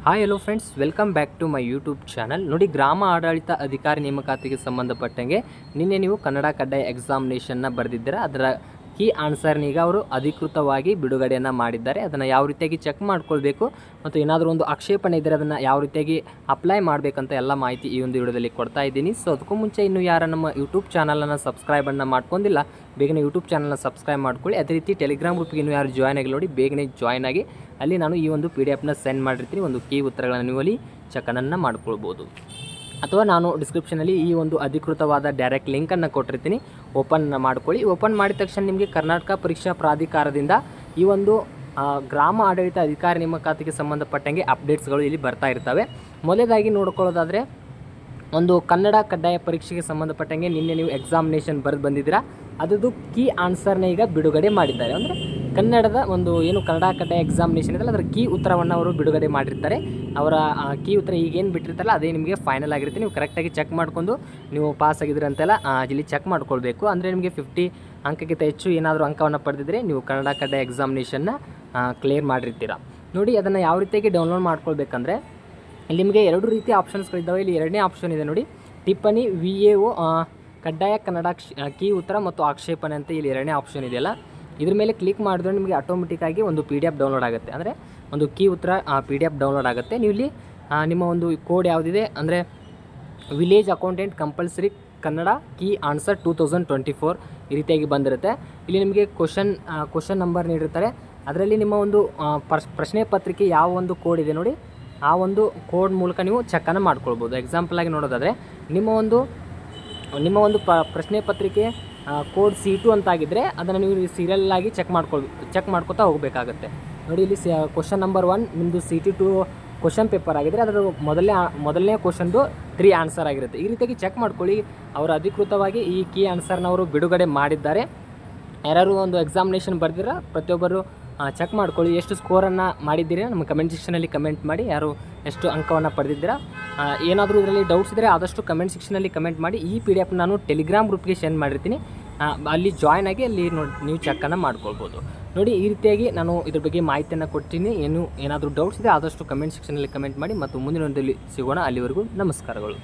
Hi hello friends, welcome back to my YouTube channel. ನೋಡಿ, ಗ್ರಾಮ ಆಡಳಿತ ಅಧಿಕಾರಿ ನೇಮಕಾತಿಗೆ ಸಂಬಂಧಪಟ್ಟಂಗೆ ನಿನ್ನೆ ನೀವು ಕನ್ನಡ ಕಡ್ಡಾಯ ಎಕ್ಸಾಮಿನೇಷನ್ನ ಬರೆದಿದ್ದೀರಾ. ಅದರ ಕೀ ಆನ್ಸರ್ನ ಈಗ ಅವರು ಅಧಿಕೃತವಾಗಿ ಬಿಡುಗಡೆಯನ್ನು ಮಾಡಿದ್ದಾರೆ. ಅದನ್ನು ಯಾವ ರೀತಿಯಾಗಿ ಚೆಕ್ ಮಾಡ್ಕೊಳ್ಬೇಕು ಮತ್ತು ಏನಾದರೂ ಒಂದು ಆಕ್ಷೇಪಣೆ ಇದ್ದರೆ ಅದನ್ನು ಯಾವ ರೀತಿಯಾಗಿ ಅಪ್ಲೈ ಮಾಡಬೇಕಂತ ಎಲ್ಲ ಮಾಹಿತಿ ಈ ಒಂದು ವಿಡಿಯೋದಲ್ಲಿ ಕೊಡ್ತಾ ಇದ್ದೀನಿ. ಸೊ ಅದಕ್ಕೂ ಮುಂಚೆ ಇನ್ನೂ ಯಾರು ನಮ್ಮ ಯೂಟ್ಯೂಬ್ ಚಾನಲನ್ನು ಸಬ್ಸ್ಕ್ರೈಬನ್ನು ಮಾಡ್ಕೊಂಡಿಲ್ಲ, ಬೇಗನೆ ಯೂಟ್ಯೂಬ್ ಚಾನಲ್ನ ಸಬ್ಸ್ಕ್ರೈಬ್ ಮಾಡ್ಕೊಳ್ಳಿ. ಅದೇ ರೀತಿ ಟೆಲಿಗ್ರಾಮ್ ಗ್ರೂಪ್ಗೆ ಇನ್ನೂ ಯಾರು ಜಾಯ್ನ್ ಆಗಿ ನೋಡಿ, ಬೇಗನೆ ಜಾಯ್ನ್ ಆಗಿ. ಅಲ್ಲಿ ನಾನು ಈ ಒಂದು PDF ಸೆಂಡ್ ಮಾಡಿರ್ತೀನಿ. ಒಂದು ಕೀ ಉತ್ತರಗಳನ್ನು ನೀವು ಅಲ್ಲಿ ಚೆಕನ್ನು ಮಾಡ್ಕೊಳ್ಬೋದು. ಅಥವಾ ನಾನು ಡಿಸ್ಕ್ರಿಪ್ಷನಲ್ಲಿ ಈ ಒಂದು ಅಧಿಕೃತವಾದ ಡೈರೆಕ್ಟ್ ಲಿಂಕನ್ನು ಕೊಟ್ಟಿರ್ತೀನಿ, ಓಪನ್ ಮಾಡ್ಕೊಳ್ಳಿ. ಓಪನ್ ಮಾಡಿದ ತಕ್ಷಣ ನಿಮಗೆ ಕರ್ನಾಟಕ ಪರೀಕ್ಷಾ ಪ್ರಾಧಿಕಾರದಿಂದ ಈ ಒಂದು ಗ್ರಾಮ ಆಡಳಿತ ಅಧಿಕಾರಿ ನೇಮಕಾತಿಗೆ ಸಂಬಂಧಪಟ್ಟಂಗೆ ಅಪ್ಡೇಟ್ಸ್ಗಳು ಇಲ್ಲಿ ಬರ್ತಾ ಇರ್ತವೆ. ಮೊದಲೇದಾಗಿ ನೋಡ್ಕೊಳ್ಳೋದಾದರೆ, ಒಂದು ಕನ್ನಡ ಕಡ್ಡಾಯ ಪರೀಕ್ಷೆಗೆ ಸಂಬಂಧಪಟ್ಟಂಗೆ ನಿನ್ನೆ ನೀವು ಎಕ್ಸಾಮಿನೇಷನ್ ಬರೆದು ಬಂದಿದ್ದೀರಾ, ಅದರದ್ದು ಕೀ ಆನ್ಸರ್ನ ಈಗ ಬಿಡುಗಡೆ ಮಾಡಿದ್ದಾರೆ. ಅಂದರೆ ಕನ್ನಡದ ಒಂದು ಏನು ಕನ್ನಡ ಕಡ್ಡಾಯ ಎಕ್ಸಾಮಿನೇಷನ್ ಇದೆಯಲ್ಲ, ಅದರ ಕೀ ಉತ್ತರವನ್ನು ಅವರು ಬಿಡುಗಡೆ ಮಾಡಿರ್ತಾರೆ. ಅವರ ಕೀ ಉತ್ತರ ಈಗೇನು ಬಿಟ್ಟಿರ್ತಾರಲ್ಲ ಅದೇ ನಿಮಗೆ ಫೈನಲ್ ಆಗಿರುತ್ತೆ. ನೀವು ಕರೆಕ್ಟಾಗಿ ಚೆಕ್ ಮಾಡ್ಕೊಂಡು ನೀವು ಪಾಸ್ ಆಗಿದ್ದೀರ ಅಂತೆಲ್ಲ ಇಲ್ಲಿ ಚೆಕ್ ಮಾಡ್ಕೊಳ್ಬೇಕು. ಅಂದರೆ ನಿಮಗೆ 50 ಅಂಕಕ್ಕಿಂತ ಹೆಚ್ಚು ಏನಾದರೂ ಅಂಕವನ್ನು ಪಡೆದಿದ್ದರೆ ನೀವು ಕನ್ನಡ ಕಡ್ಡಾಯ ಎಕ್ಸಾಮಿನೇಷನ್ನ ಕ್ಲಿಯರ್ ಮಾಡಿರ್ತೀರ. ನೋಡಿ, ಅದನ್ನು ಯಾವ ರೀತಿಯಾಗಿ ಡೌನ್ಲೋಡ್ ಮಾಡ್ಕೊಳ್ಬೇಕಂದ್ರೆ, ಇಲ್ಲಿ ನಿಮಗೆ 2 ರೀತಿಯ ಆಪ್ಷನ್ಸ್ಗಳಿದ್ದಾವೆ. ಇಲ್ಲಿ ಎರಡನೇ ಆಪ್ಷನ್ ಇದೆ ನೋಡಿ, ಟಿಪ್ಪಣಿ VAO ಕಡ್ಡಾಯ ಕನ್ನಡ ಕೀ ಉತ್ತರ ಮತ್ತು ಆಕ್ಷೇಪಣೆ ಅಂತ ಇಲ್ಲಿ ಎರಡನೇ ಆಪ್ಷನ್ ಇದೆಯಲ್ಲ, ಇದ್ರ ಮೇಲೆ ಕ್ಲಿಕ್ ಮಾಡಿದ್ರೆ ನಿಮಗೆ ಆಟೋಮೆಟಿಕ್ಕಾಗಿ ಒಂದು PDF ಡೌನ್ಲೋಡ್ ಆಗುತ್ತೆ. ಅಂದರೆ ಒಂದು ಕೀ ಉತ್ತರ PDF ಡೌನ್ಲೋಡ್ ಆಗುತ್ತೆ. ನೀವು ಇಲ್ಲಿ ನಿಮ್ಮ ಒಂದು ಕೋಡ್ ಯಾವುದಿದೆ ಅಂದರೆ village accountant compulsory Kannada key answer 2024 ಈ ರೀತಿಯಾಗಿ ಬಂದಿರುತ್ತೆ. ಇಲ್ಲಿ ನಿಮಗೆ ಕ್ವಶನ್ ನಂಬರ್ ನೀಡಿರ್ತಾರೆ. ಅದರಲ್ಲಿ ನಿಮ್ಮ ಒಂದು ಪ್ರಶ್ನೆ ಪತ್ರಿಕೆ ಯಾವ ಒಂದು ಕೋಡ್ ಇದೆ ನೋಡಿ, ಆ ಒಂದು ಕೋಡ್ ಮೂಲಕ ನೀವು ಚೆಕ್ಕನ್ನು ಮಾಡ್ಕೊಳ್ಬೋದು. ಎಕ್ಸಾಂಪಲ್ ಆಗಿ ನೋಡೋದಾದರೆ, ನಿಮ್ಮ ಒಂದು ಪ್ರಶ್ನೆ ಪತ್ರಿಕೆ ಕೋಡ್ C2 ಅಂತಾಗಿದ್ದರೆ ಅದನ್ನು ನೀವು ಸೀರಿಯಲ್ಲಾಗಿ ಚೆಕ್ ಮಾಡ್ಕೊತಾ ಹೋಗಬೇಕಾಗತ್ತೆ. ನೋಡಿ, ಇಲ್ಲಿ ಕ್ವಶನ್ ನಂಬರ್ 1 ನಿಮ್ಮದು CT2 ಕ್ವಶನ್ ಪೇಪರ್ ಆಗಿದ್ದರೆ ಅದರ ಮೊದಲನೇ ಕ್ವಶನ್ದು 3 ಆನ್ಸರ್ ಆಗಿರುತ್ತೆ. ಈ ರೀತಿಯಾಗಿ ಚೆಕ್ ಮಾಡ್ಕೊಳ್ಳಿ. ಅವರು ಅಧಿಕೃತವಾಗಿ ಈ ಕೀ ಆನ್ಸರ್ನ ಅವರು ಬಿಡುಗಡೆ ಮಾಡಿದ್ದಾರೆ. ಯಾರು ಒಂದು ಎಕ್ಸಾಮಿನೇಷನ್ ಬರೆದಿರ ಪ್ರತಿಯೊಬ್ಬರು ಚೆಕ್ ಮಾಡ್ಕೊಳ್ಳಿ. ಎಷ್ಟು ಸ್ಕೋರನ್ನು ಮಾಡಿದ್ದೀರಿ ನಮ್ಮ ಕಮೆಂಟ್ ಸೆಕ್ಷನಲ್ಲಿ ಕಮೆಂಟ್ ಮಾಡಿ. ಯಾರು ಎಷ್ಟು ಅಂಕವನ್ನು ಪಡೆದಿದ್ದೀರಾ, ಏನಾದರೂ ಇದರಲ್ಲಿ ಡೌಟ್ಸ್ ಇದ್ದರೆ ಆದಷ್ಟು ಕಮೆಂಟ್ ಸೆಕ್ಷನಲ್ಲಿ ಕಮೆಂಟ್ ಮಾಡಿ. ಈ PDF ನಾನು ಟೆಲಿಗ್ರಾಮ್ ಗ್ರೂಪ್ಗೆ ಸೆಂಡ್ ಮಾಡಿರ್ತೀನಿ, ಅಲ್ಲಿ ಜಾಯ್ನ್ ಆಗಿ ಅಲ್ಲಿ ನೀವು ಚೆಕ್ಕನ್ನು ಮಾಡ್ಕೊಳ್ಬೋದು. ನೋಡಿ, ಈ ರೀತಿಯಾಗಿ ನಾನು ಇದ್ರ ಬಗ್ಗೆ ಮಾಹಿತಿಯನ್ನು ಕೊಡ್ತೀನಿ. ಏನಾದರೂ ಡೌಟ್ಸ್ ಇದೆ ಆದಷ್ಟು ಕಮೆಂಟ್ ಸೆಕ್ಷನಲ್ಲಿ ಕಮೆಂಟ್ ಮಾಡಿ. ಮತ್ತು ಮುಂದಿನ ಒಂದಲ್ಲಿ ಸಿಗೋಣ. ಅಲ್ಲಿವರೆಗೂ ನಮಸ್ಕಾರಗಳು.